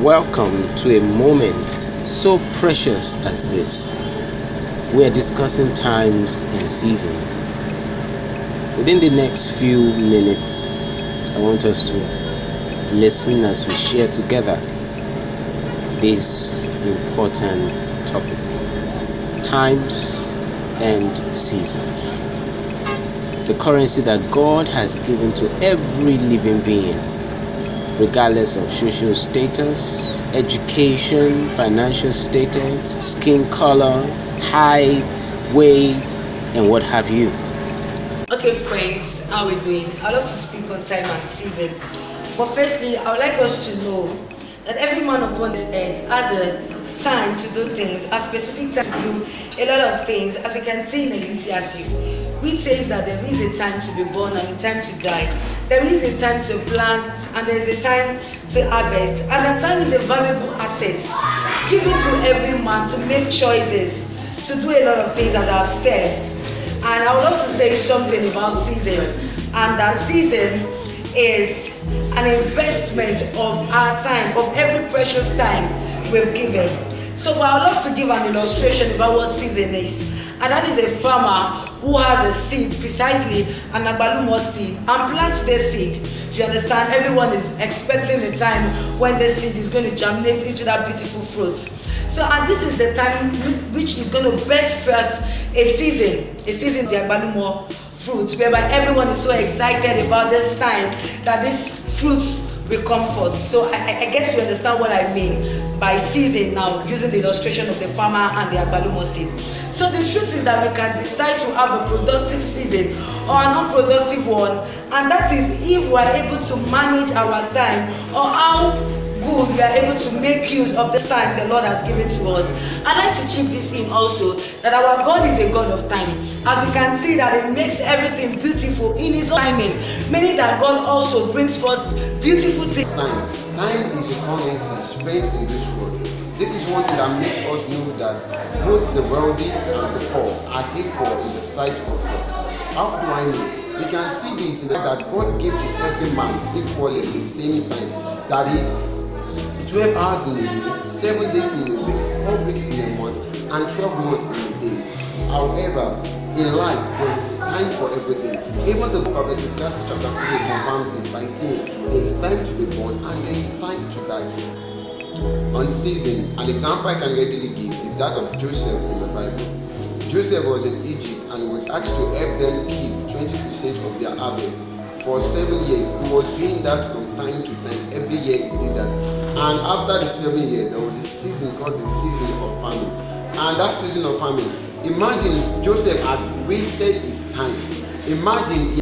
Welcome to a moment so precious as this. We are discussing times and seasons. Within the next few minutes, I want us to listen as we share together this important topic: times and seasons. The currency that God has given to every living being, regardless of social status, education, financial status, skin color, height, weight, and what have you. Okay, friends, how are we doing? I love to speak on time and season. But firstly, I would like us to know that every man upon this earth has a time to do things, a specific time to do a lot of things, as we can see in Ecclesiastes, which says that there is a time to be born and a time to die. There is a time to plant and there is a time to harvest. And that time is a valuable asset given to every man to make choices, to do a lot of things, as I've said. And I would love to say something about season, and that season is an investment of our time, of every precious time we've given. So I would love to give an illustration about what season is, and that is a farmer who has a seed, precisely an agbalumo seed, and plants the seed. You understand? Everyone is expecting the time when the seed is going to germinate into that beautiful fruit. So, and this is the time which is going to birth forth a season, the agbalumo fruit, whereby everyone is so excited about this time that this fruit will come forth. So I guess you understand what I mean by season now, using the illustration of the farmer and the agbalumo seed. So the truth is that we can decide to have a productive season or an unproductive one, and that is if we are able to manage our time, or how good we are able to make use of the time the Lord has given to us. I'd like to chip this in also, that our God is a God of time. As we can see that it makes everything beautiful in His own timing, meaning that God also brings forth beautiful things. Time is a currency spent in this world. This is one thing that makes us know that both the wealthy and the poor are equal in the sight of God. How do I know? We can see this in that God gave to every man equally the same time. That is 12 hours in a day, 7 days in a week, 4 weeks in a month, and 12 months in a day. However, in life, there is time for everything. Even the book of Ecclesiastes chapter 3 confirms it by saying there is time to be born and there is time to die. On season, an example I can readily give is that of Joseph in the Bible. Joseph was in Egypt and was asked to help them keep 20% of their harvest. For 7 years, he was doing that from time to time. Every year he did that. And after the 7 years, there was a season called the season of famine. And that season of famine, imagine Joseph had wasted his time. Imagine.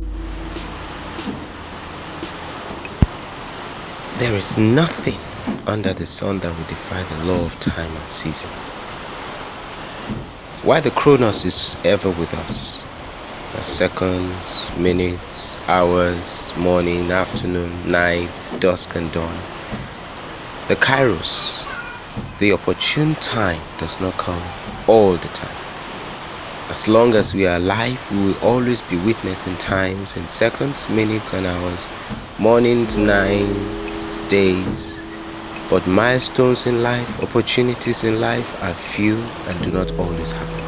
There is nothing under the sun that will defy the law of time and season. Why the Chronos is ever with us. Seconds, minutes, hours, morning, afternoon, night, dusk and dawn. The Kairos, the opportune time, does not come all the time. As long as we are alive, we will always be witnessing times in seconds, minutes and hours, mornings, nights, days. But milestones in life, opportunities in life are few and do not always happen.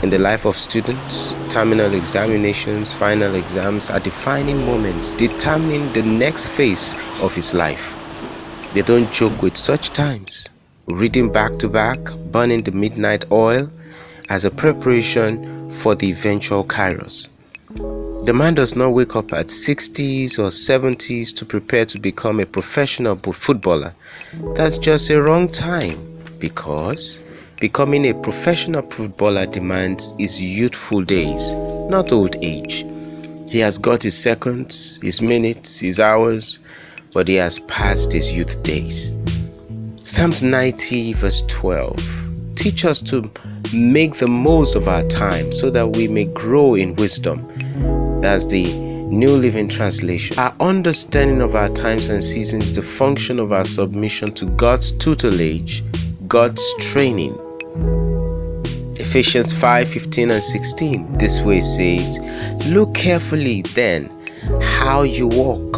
In the life of students, terminal examinations, final exams are defining moments determining the next phase of his life. They don't joke with such times. Reading back to back, burning the midnight oil as a preparation for the eventual Kairos. The man does not wake up at 60s or 70s to prepare to become a professional footballer. That's just a wrong time, because becoming a professional footballer demands his youthful days, not old age. He has got his seconds, his minutes, his hours, but he has passed his youth days. Psalms 90 verse 12 teach us to make the most of our time so that we may grow in wisdom. That's the New Living Translation. Our understanding of our times and seasons is the function of our submission to God's tutelage, God's training. Ephesians 5:15 and 16. This way says, "Look carefully then how you walk,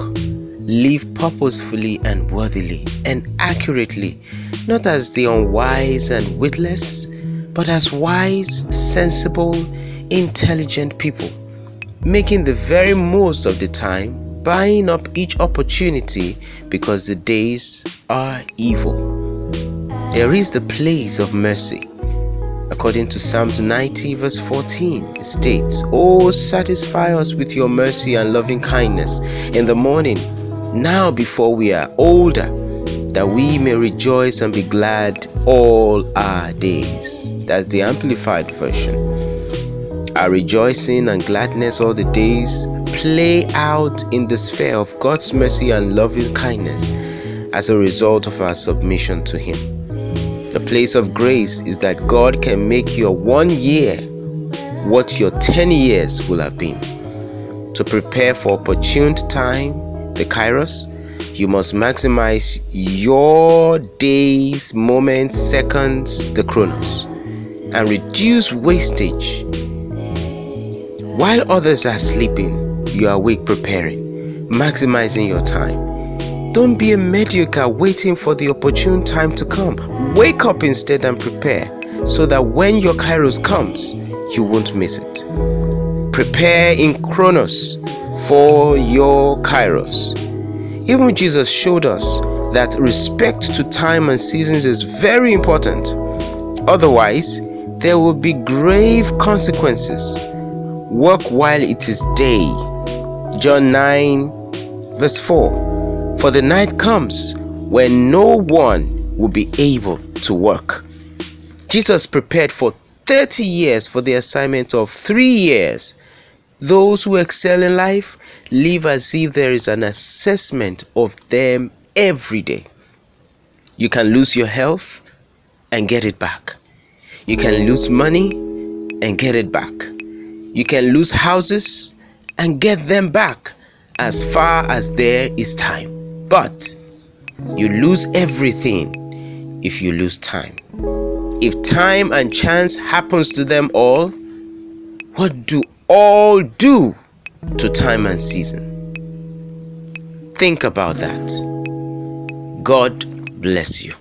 live purposefully and worthily, and accurately, not as the unwise and witless, but as wise, sensible, intelligent people, making the very most of the time, buying up each opportunity because the days are evil. There is the place of mercy. According to Psalms 90 verse 14, it states, "Oh, satisfy us with your mercy and loving kindness in the morning, now before we are older, that we may rejoice and be glad all our days." That's the Amplified Version. Our rejoicing and gladness all the days play out in the sphere of God's mercy and loving kindness as a result of our submission to Him. The place of grace is that God can make your 1 year what your 10 years will have been. To prepare for opportune time, the Kairos, you must maximize your days, moments, seconds, the Chronos, and reduce wastage. While others are sleeping, you are awake preparing, maximizing your time. Don't be a mediocre waiting for the opportune time to come. Wake up instead and prepare, so that when your Kairos comes, you won't miss it. Prepare in Chronos for your Kairos. Even Jesus showed us that respect to time and seasons is very important. Otherwise, there will be grave consequences. Work while it is day. John 9 verse 4. For the night comes when no one will be able to work. Jesus prepared for 30 years for the assignment of 3 years. Those who excel in life live as if there is an assessment of them every day. You can lose your health and get it back. You can lose money and get it back. You can lose houses and get them back as far as there is time. But you lose everything if you lose time. If time and chance happens to them all, what do all do to time and season? Think about that. God bless you.